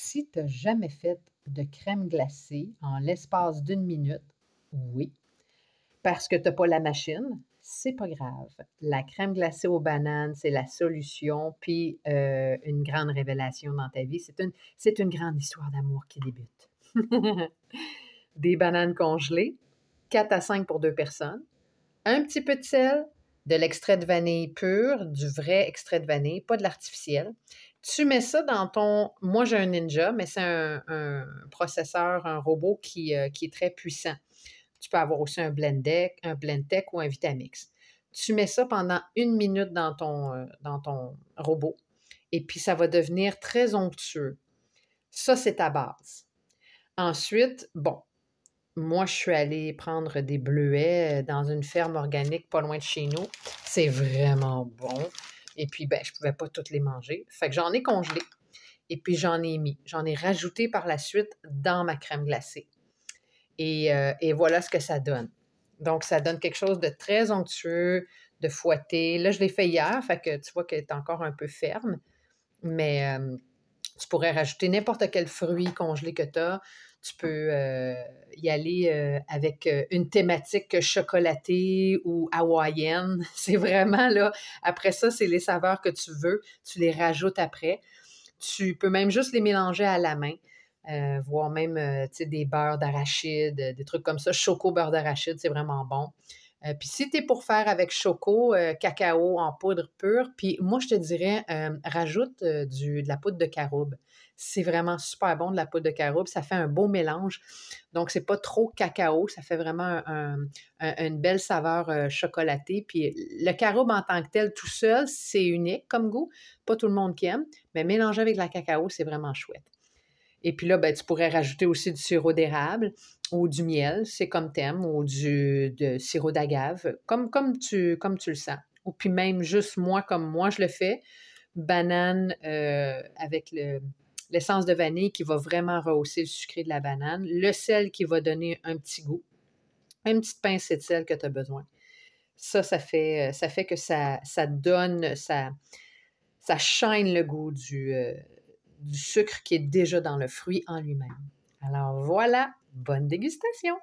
Si tu as jamais fait de crème glacée en l'espace d'une minute, oui, parce que tu as pas la machine, c'est pas grave. La crème glacée aux bananes, c'est la solution, puis, une grande révélation dans ta vie. C'est une grande histoire d'amour qui débute. Des bananes congelées, 4 à 5 pour 2 personnes, un petit peu de sel, de l'extrait de vanille pur, du vrai extrait de vanille, pas de l'artificiel. Tu mets ça dans ton moi j'ai un Ninja, mais c'est un processeur, un robot qui est très puissant. Tu peux avoir aussi un Blendtec ou un Vitamix. Tu mets ça pendant 1 minute dans ton robot et puis ça va devenir très onctueux. Ça, c'est ta base. Ensuite, bon, moi, je suis allée prendre des bleuets dans une ferme organique pas loin de chez nous. C'est vraiment bon. Et puis, ben, je pouvais pas toutes les manger. Fait que j'en ai congelé et puis j'en ai rajouté par la suite dans ma crème glacée. Et voilà ce que ça donne. Donc, ça donne quelque chose de très onctueux, de fouetté. Là, je l'ai fait hier, fait que tu vois qu'elle est encore un peu ferme, mais tu pourrais rajouter n'importe quel fruit congelé que tu as. Tu peux y aller avec une thématique chocolatée ou hawaïenne. C'est vraiment là, après ça, c'est les saveurs que tu veux. Tu les rajoutes après. Tu peux même juste les mélanger à la main. Voire même tu sais, des beurres d'arachide, des trucs comme ça. Choco beurre d'arachide, c'est vraiment bon. Puis si tu es pour faire avec choco, cacao en poudre pure, puis moi, je te dirais, rajoute de la poudre de caroube. C'est vraiment super bon, de la poudre de caroube. Ça fait un beau mélange. Donc, c'est pas trop cacao. Ça fait vraiment une belle saveur chocolatée. Puis le caroube en tant que tel, tout seul, c'est unique comme goût. Pas tout le monde qui aime, mais mélanger avec la cacao, c'est vraiment chouette. Et puis là, ben, tu pourrais rajouter aussi du sirop d'érable ou du miel, c'est comme t'aimes, ou de sirop d'agave, comme tu le sens. Ou puis même juste moi, comme moi je le fais, banane avec l'essence de vanille qui va vraiment rehausser le sucré de la banane, le sel qui va donner un petit goût, une petite pincée de sel que tu as besoin. Ça fait que ça donne, ça shine le goût du sucre qui est déjà dans le fruit en lui-même. Alors voilà, bonne dégustation!